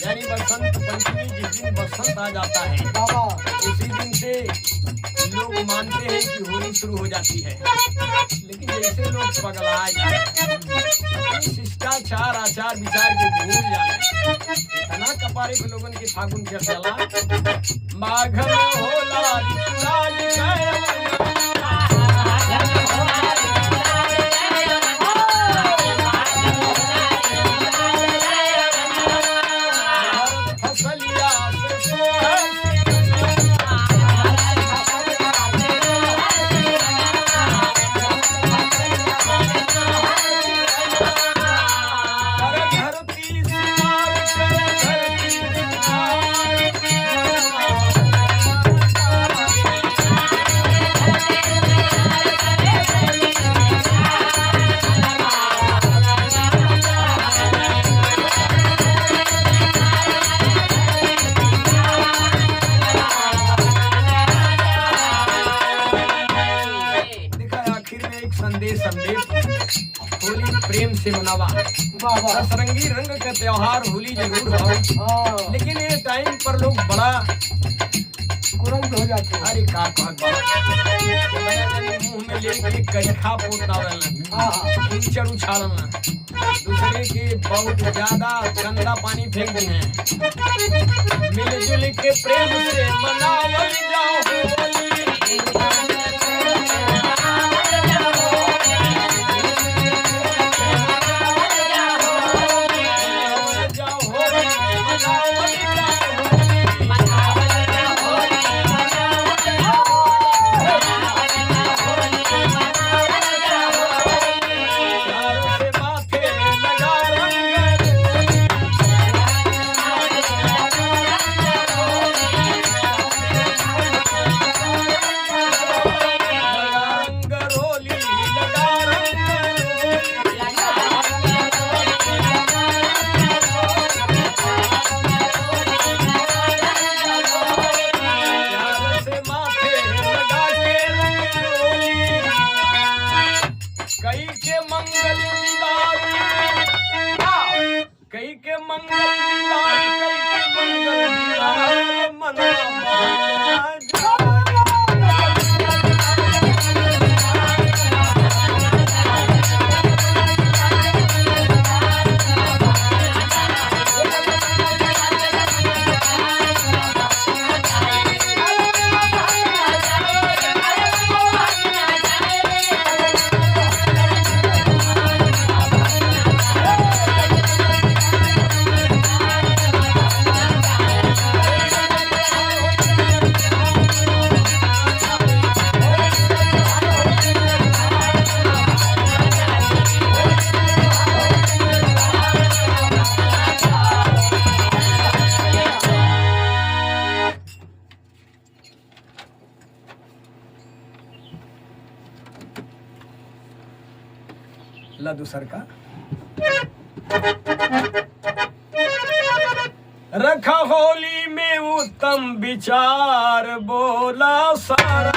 यानी बसंत पंचमी जिस दिन बसंत आ जाता है उसी दिन से लोग मानते हैं कि होली शुरू हो जाती है। लेकिन जैसे लोग पगला जाए, शिष्टाचार आचार विचार के भूल जाए, इतना कपारे के लोगन के फागुन के चला माघ में होला ऋतुराज जय होली प्रेम से मनावा। रंगी रंग का त्योहार होली जरूर हो, लेकिन ये टाइम पर लोग बड़ा कुरंग हो जाते हैं। अरे का मुंह में लेके कजखा पोतावलन, कीचड़ उछालना, दूसरे के बहुत ज्यादा गंदा पानी फेंक दी है। मिलजुल के प्रेम से मनावल जाओ होली। दूसर का रखा होली में उत्तम विचार बोला सारा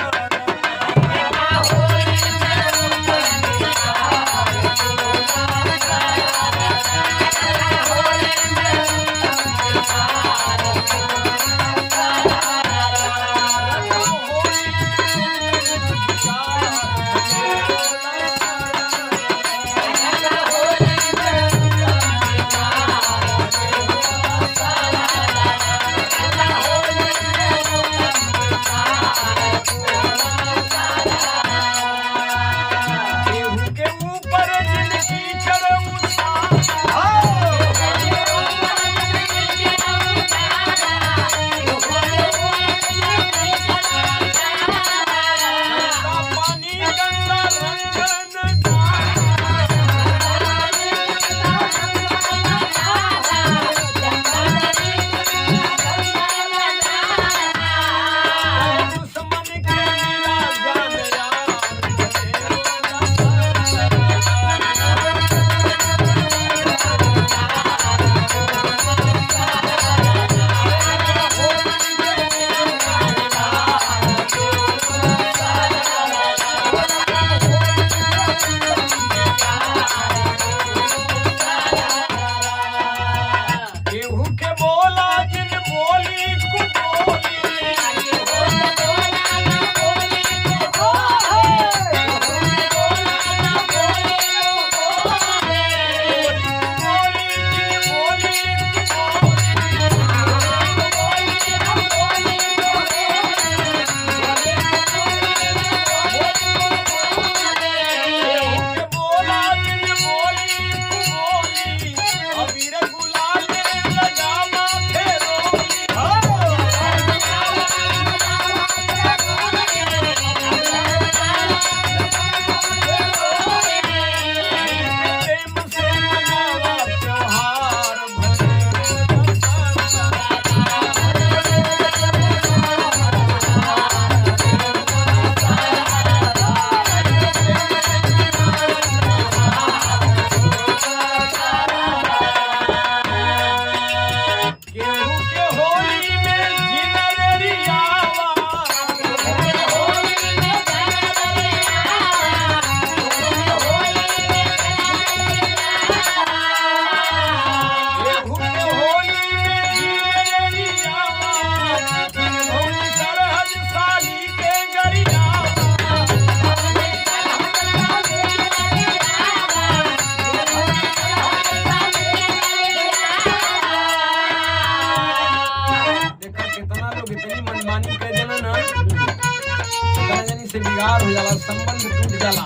मनमानी कर देना ना जनी से बिगाड़ हो जाला, संबंध टूट जाला।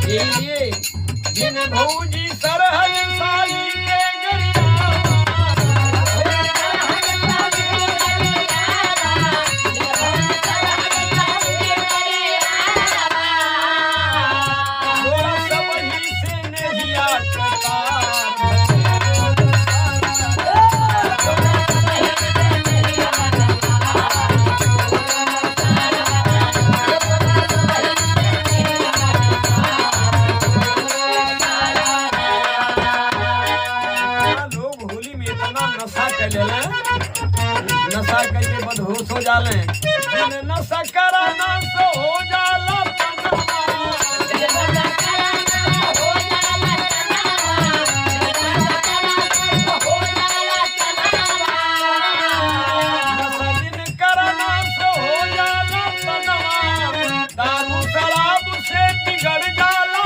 ये जिन भौजी सरहद साली के नशा करके बदहोश हो जाले, नशा करा नश हो जाला। दारू शराब से बिगड़ जाला।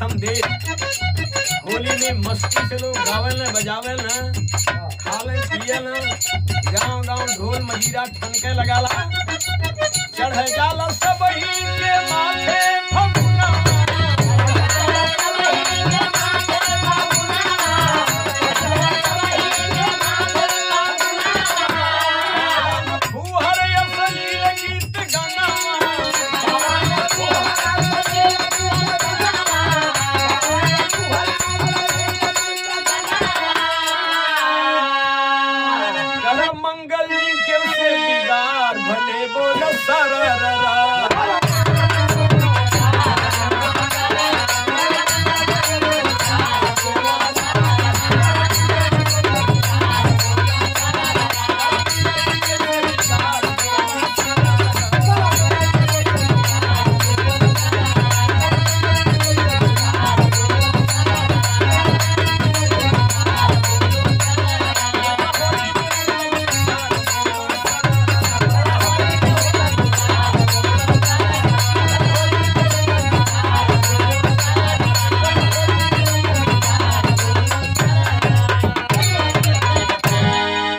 संदेश होली में मस्ती से लोग गावल न बजावल न खाले पियल न गाँव गाँव ढोल मजीरा ठनके लगाला, चढ़ जाला सब ही के माथे।